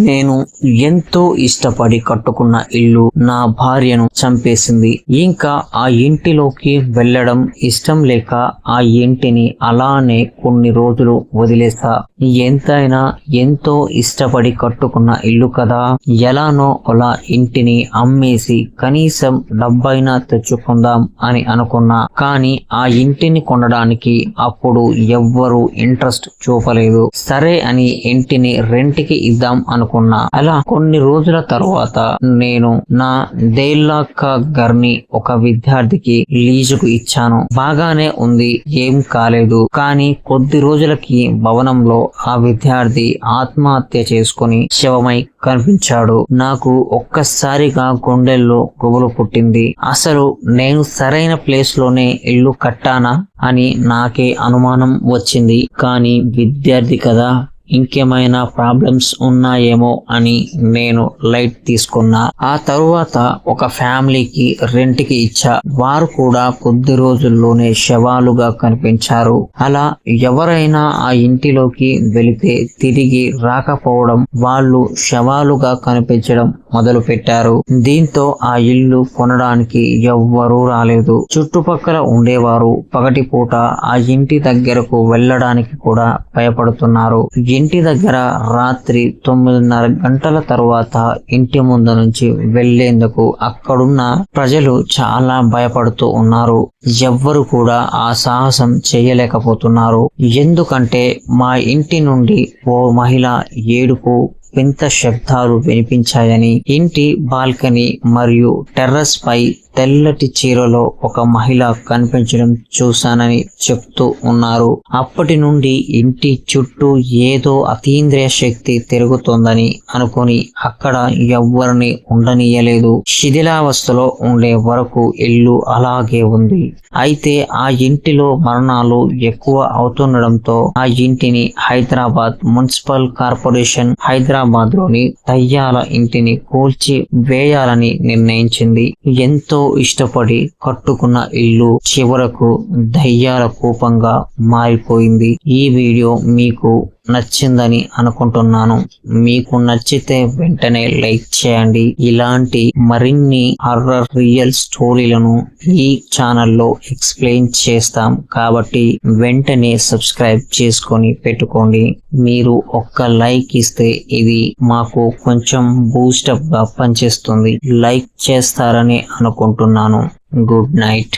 నేను ఎంతో ఇష్టపడి కట్టుకున్న ఇల్లు నా భార్యను చంపేసింది. ఇంకా ఆ ఇంటిలోకి వెళ్ళడం ఇష్టం లేక ఆ ఇంటిని అలానే కొన్ని రోజులు వదిలేసా. ఎంతైనా ఎంతో ఇష్టపడి కట్టుకున్న ఇల్లు కదా, ఎలానో అలా ఇంటిని అమ్మేసి కనీసం డబ్బైనా తెచ్చుకుందాం అని అనుకున్నా. కానీ ఆ ఇంటిని కొనడానికి అప్పుడు ఎవ్వరూ ఇంట్రెస్ట్ చూపలేదు. సరే అని ఇంటిని రెంట్కి ఇద్దాం అనుకున్నా. అలా కొన్ని రోజుల తర్వాత నేను నా దేల్లాక్క గర్ని ఒక విద్యార్థికి లీజుకు ఇచ్చాను. బాగానే ఉంది, ఏం కాలేదు. కానీ కొద్ది రోజులకి భవనంలో ఆ విద్యార్థి ఆత్మహత్య చేసుకుని శవమై కనిపించాడు. నాకు ఒక్కసారిగా గుండెల్లో గుబులు పుట్టింది. అసలు నేను సరైన ప్లేస్ లోనే ఇల్లు కట్టానా అని నాకే అనుమానం వచ్చింది. కానీ విద్యార్థి కదా, ఇంకేమైనా ప్రాబ్లమ్స్ ఉన్నాయేమో అని నేను లైట్ తీసుకున్నా. ఆ తరువాత ఒక ఫ్యామిలీకి రెంట్కి ఇచ్చా. వారు కూడా కొద్ది రోజుల్లోనే శవాలుగా కనిపించారు. అలా ఎవరైనా ఆ ఇంటిలోకి వెళితే తిరిగి రాకపోవడం, వాళ్ళు శవాలుగా కనిపించడం మొదలు పెట్టారు. దీంతో ఆ ఇల్లు కొనడానికి ఎవ్వరూ రాలేదు. చుట్టుపక్కల ఉండేవారు పగటిపూట ఆ ఇంటి దగ్గరకు వెళ్ళడానికి కూడా భయపడుతున్నారు. ఇంటి దగ్గర రాత్రి 9:30 గంటల తరువాత ఇంటి ముందు నుంచి వెళ్లేందుకు అక్కడున్న ప్రజలు చాలా భయపడుతూ ఉన్నారు. ఎవ్వరు కూడా ఆ సాహసం చేయలేకపోతున్నారు. ఎందుకంటే మా ఇంటి నుండి ఓ మహిళ ఏడుపు, వింత శబ్దాలు వినిపించాయని, ఇంటి బాల్కనీ మరియు టెర్రస్ పై తెల్లటి చీరలో ఒక మహిళ కనిపించడం చూశానని చెప్తూ ఉన్నారు. అప్పటి నుండి ఇంటి చుట్టూ ఏదో అతీంద్రియ శక్తి తిరుగుతోందని అనుకుని అక్కడ ఎవ్వరిని ఉండనీయలేదు. శిథిలావస్థలో ఉండే వరకు ఇల్లు అలాగే ఉంది. అయితే ఆ ఇంటిలో మరణాలు ఎక్కువ అవుతుండడంతో ఆ ఇంటిని హైదరాబాద్ మున్సిపల్ కార్పొరేషన్ హైదరాబాద్ లోని దయ్యాల ఇంటిని కూల్చి వేయాలని నిర్ణయించింది. ఎంతో ఇష్టపడి కట్టుకున్న ఇల్లు చివరకు దయ్యాల కూపంగా మారిపోయింది. ఈ వీడియో మీకు నచ్చిందని అనుకుంటున్నాను. మీకు నచ్చితే వెంటనే లైక్ చేయండి. ఇలాంటి మరిన్ని హర్రర్ రియల్ స్టోరీలను ఈ ఛానల్లో ఎక్స్ప్లెయిన్ చేస్తాం కాబట్టి వెంటనే సబ్స్క్రైబ్ చేసుకొని పెట్టుకోండి. మీరు ఒక్క లైక్ ఇస్తే ఇది మాకు కొంచెం బూస్టప్ గా పనిచేస్తుంది. లైక్ చేస్తారని అనుకుంటున్నాను. Good night.